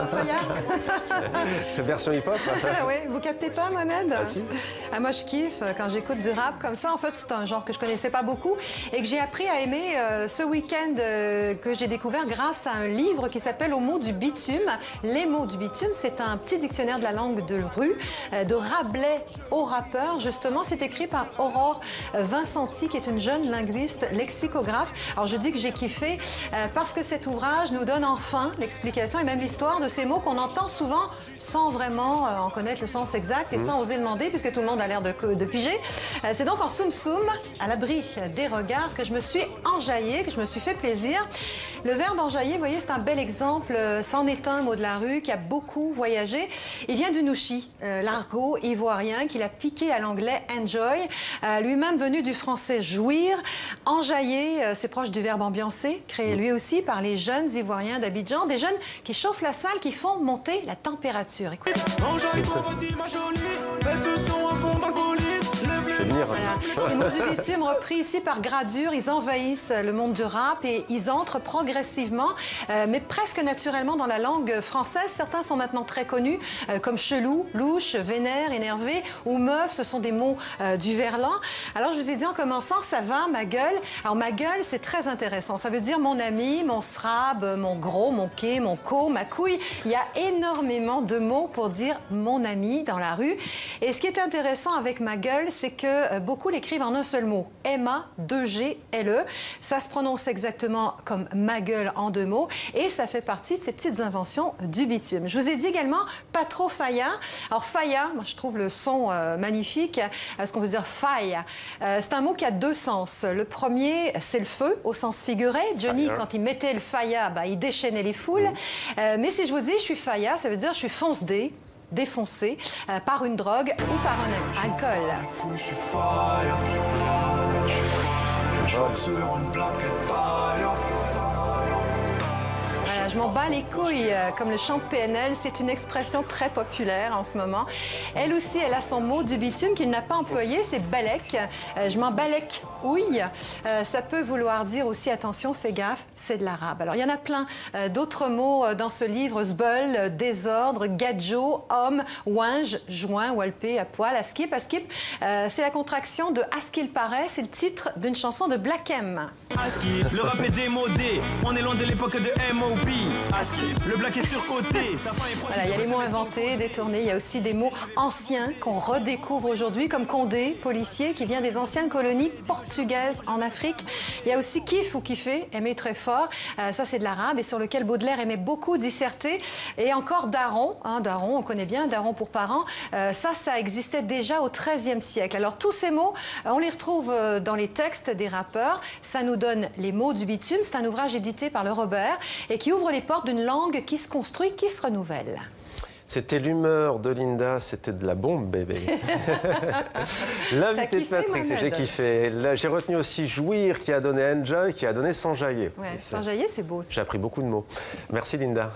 Faya. Version hip-hop. Oui, vous captez pas, Mohamed? Ah, si. Moi, je kiffe quand j'écoute du rap comme ça. En fait, c'est un genre que je connaissais pas beaucoup et que j'ai appris à aimer ce week-end que j'ai découvert grâce à un livre qui s'appelle Au mot du bitume. Les mots du bitume, c'est un petit dictionnaire de la langue de rue, de Rabelais au rappeur. Justement, c'est écrit par Aurore Vincenti, qui est une jeune linguiste lexicographe. Alors, je dis que j'ai kiffé parce que cet ouvrage nous donne enfin l'explication et même l'histoire de ces mots qu'on entend souvent sans vraiment en connaître le sens exact et sans oser demander, puisque tout le monde a l'air de piger. C'est donc en soum-soum, à l'abri des regards, que je me suis enjaillée, que je me suis fait plaisir. Le verbe enjailler, vous voyez, c'est un bel exemple. C'en est un mot de la rue qui a beaucoup voyagé. Il vient du nouchi, l'argot ivoirien qu'il a piqué à l'anglais enjoy, lui-même venu du français jouir. Enjailler, c'est proche du verbe ambiancer, créé lui aussi par les jeunes ivoiriens d'Abidjan, des jeunes qui chauffent la salle, qui font monter la température. Écoutez. Voilà. Ces mots du bitume repris ici par Gradure, ils envahissent le monde du rap et ils entrent progressivement, mais presque naturellement dans la langue française. Certains sont maintenant très connus, comme chelou, louche, vénère, énervé ou meuf. Ce sont des mots du verlan. Alors, je vous ai dit en commençant, ça va, ma gueule. Alors, ma gueule, c'est très intéressant. Ça veut dire mon ami, mon srab, mon gros, mon quai, mon co, ma couille. Il y a énormément de mots pour dire mon ami dans la rue. Et ce qui est intéressant avec ma gueule, c'est que beaucoup l'écrivent en un seul mot. M-A-2-G-L-E. Ça se prononce exactement comme ma gueule en deux mots. Et ça fait partie de ces petites inventions du bitume. Je vous ai dit également pas trop Faya. Alors Faya, moi je trouve le son magnifique. Ce qu'on veut dire faille. C'est un mot qui a deux sens. Le premier, c'est le feu au sens figuré. Johnny, quand il mettait le Faya, bah, il déchaînait les foules. Mais si je vous dis je suis Faya, ça veut dire je suis fonce-dé, défoncé par une drogue ou par un alcool. Voilà, je m'en bats les couilles, comme le chante PNL. C'est une expression très populaire en ce moment. Elle aussi, elle a son mot du bitume qu'il n'a pas employé, c'est balek. Je m'en balek, ouille. Ça peut vouloir dire aussi, attention, fais gaffe, c'est de l'arabe. Alors, il y en a plein d'autres mots dans ce livre. Zbeul, désordre, gadjo, homme, ouinge, joint, walpé, à poil, askip. Askip, c'est la contraction de « À ce qu'il paraît », c'est le titre d'une chanson de Black M. Aski, le rap est démodé, on est loin de l'époque de M.O.P. Aski, le black est surcoté. Voilà, il y a les mots inventés, détournés, il y a aussi des mots anciens qu'on redécouvre aujourd'hui, comme Condé, policier, qui vient des anciennes colonies portugaises en Afrique. Il y a aussi kiff ou kiffer, aimer très fort, ça c'est de l'arabe et sur lequel Baudelaire aimait beaucoup disserter. Et encore daron, daron, on connaît bien, daron pour parent, ça existait déjà au XIIIe siècle. Alors tous ces mots, on les retrouve dans les textes des rappeurs, ça nous donne les mots du bitume, c'est un ouvrage édité par le Robert et qui ouvre les portes d'une langue qui se construit, qui se renouvelle. C'était l'humeur de Linda, c'était de la bombe, bébé. L'invité de Patrick, j'ai kiffé. J'ai retenu aussi jouir, qui a donné enjoy, qui a donné s'enjailler. Ouais, s'enjailler, c'est beau. J'ai appris beaucoup de mots. Merci Linda.